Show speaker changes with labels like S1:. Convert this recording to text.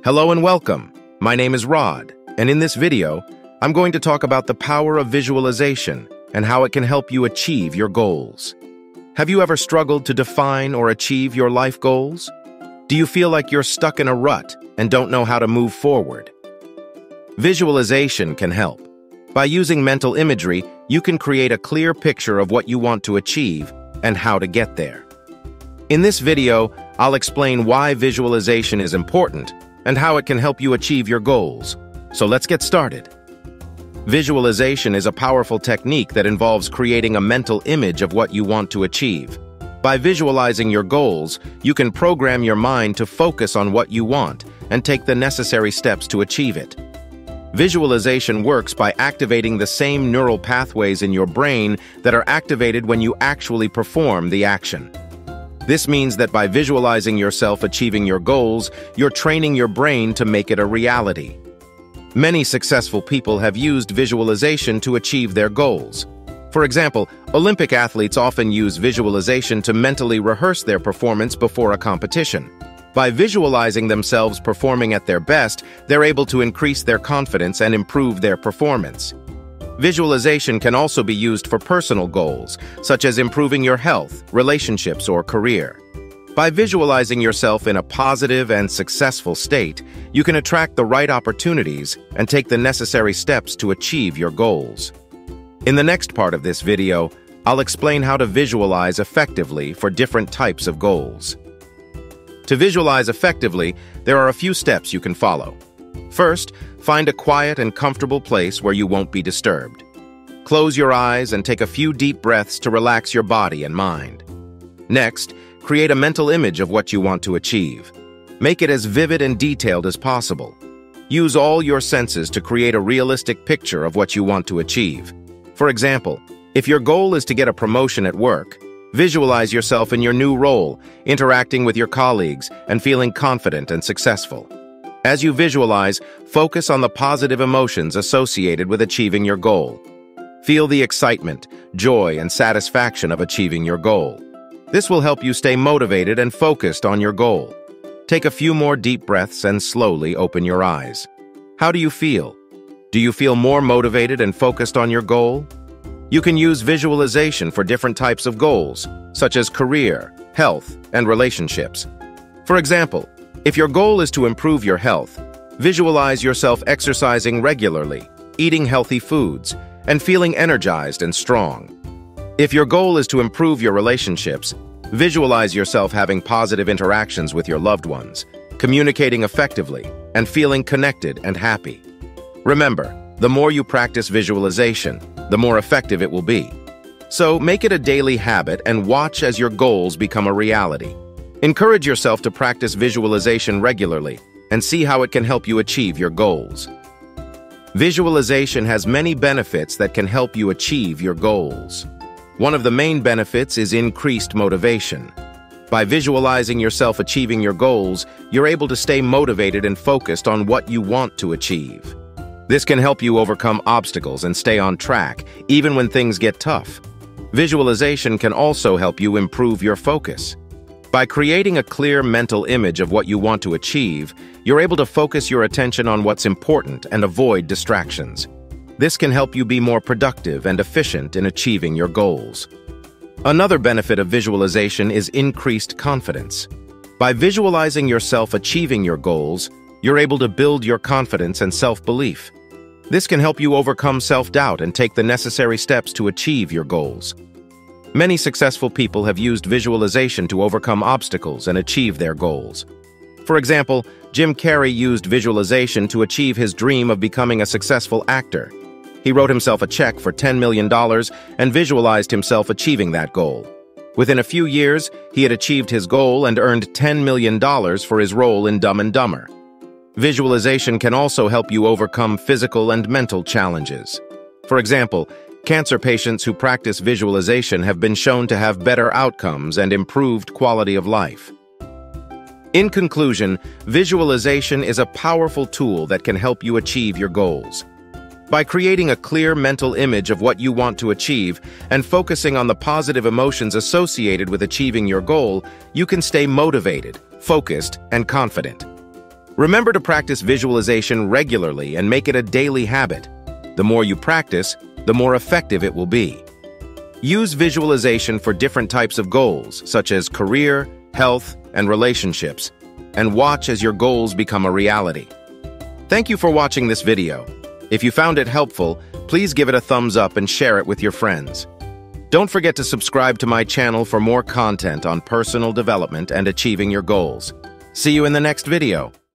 S1: Hello and welcome. My name is Rod, and in this video, I'm going to talk about the power of visualization and how it can help you achieve your goals. Have you ever struggled to define or achieve your life goals? Do you feel like you're stuck in a rut and don't know how to move forward? Visualization can help. By using mental imagery, you can create a clear picture of what you want to achieve and how to get there. In this video, I'll explain why visualization is important and how it can help you achieve your goals. So let's get started. Visualization is a powerful technique that involves creating a mental image of what you want to achieve. By visualizing your goals, you can program your mind to focus on what you want and take the necessary steps to achieve it. Visualization works by activating the same neural pathways in your brain that are activated when you actually perform the action. This means that by visualizing yourself achieving your goals, you're training your brain to make it a reality. Many successful people have used visualization to achieve their goals. For example, Olympic athletes often use visualization to mentally rehearse their performance before a competition. By visualizing themselves performing at their best, they're able to increase their confidence and improve their performance. Visualization can also be used for personal goals, such as improving your health, relationships, or career. By visualizing yourself in a positive and successful state, you can attract the right opportunities and take the necessary steps to achieve your goals. In the next part of this video, I'll explain how to visualize effectively for different types of goals. To visualize effectively, there are a few steps you can follow. First, find a quiet and comfortable place where you won't be disturbed. Close your eyes and take a few deep breaths to relax your body and mind. Next, create a mental image of what you want to achieve. Make it as vivid and detailed as possible. Use all your senses to create a realistic picture of what you want to achieve. For example, if your goal is to get a promotion at work, visualize yourself in your new role, interacting with your colleagues, and feeling confident and successful. As you visualize, focus on the positive emotions associated with achieving your goal. Feel the excitement, joy, and satisfaction of achieving your goal. This will help you stay motivated and focused on your goal. Take a few more deep breaths and slowly open your eyes. How do you feel? Do you feel more motivated and focused on your goal? You can use visualization for different types of goals, such as career, health, and relationships. For example, if your goal is to improve your health, visualize yourself exercising regularly, eating healthy foods, and feeling energized and strong. If your goal is to improve your relationships, visualize yourself having positive interactions with your loved ones, communicating effectively, and feeling connected and happy. Remember, the more you practice visualization, the more effective it will be. So make it a daily habit and watch as your goals become a reality. Encourage yourself to practice visualization regularly and see how it can help you achieve your goals. Visualization has many benefits that can help you achieve your goals. One of the main benefits is increased motivation. By visualizing yourself achieving your goals, you're able to stay motivated and focused on what you want to achieve. This can help you overcome obstacles and stay on track, even when things get tough. Visualization can also help you improve your focus. By creating a clear mental image of what you want to achieve, you're able to focus your attention on what's important and avoid distractions. This can help you be more productive and efficient in achieving your goals. Another benefit of visualization is increased confidence. By visualizing yourself achieving your goals, you're able to build your confidence and self-belief. This can help you overcome self-doubt and take the necessary steps to achieve your goals. Many successful people have used visualization to overcome obstacles and achieve their goals. For example, Jim Carrey used visualization to achieve his dream of becoming a successful actor. He wrote himself a check for $10 million and visualized himself achieving that goal. Within a few years, he had achieved his goal and earned $10 million for his role in Dumb and Dumber. Visualization can also help you overcome physical and mental challenges. For example, cancer patients who practice visualization have been shown to have better outcomes and improved quality of life. In conclusion, visualization is a powerful tool that can help you achieve your goals. By creating a clear mental image of what you want to achieve and focusing on the positive emotions associated with achieving your goal, you can stay motivated, focused, and confident. Remember to practice visualization regularly and make it a daily habit. The more you practice, the more effective it will be. Use visualization for different types of goals, such as career, health, and relationships, and watch as your goals become a reality. Thank you for watching this video. If you found it helpful, please give it a thumbs up and share it with your friends. Don't forget to subscribe to my channel for more content on personal development and achieving your goals. See you in the next video.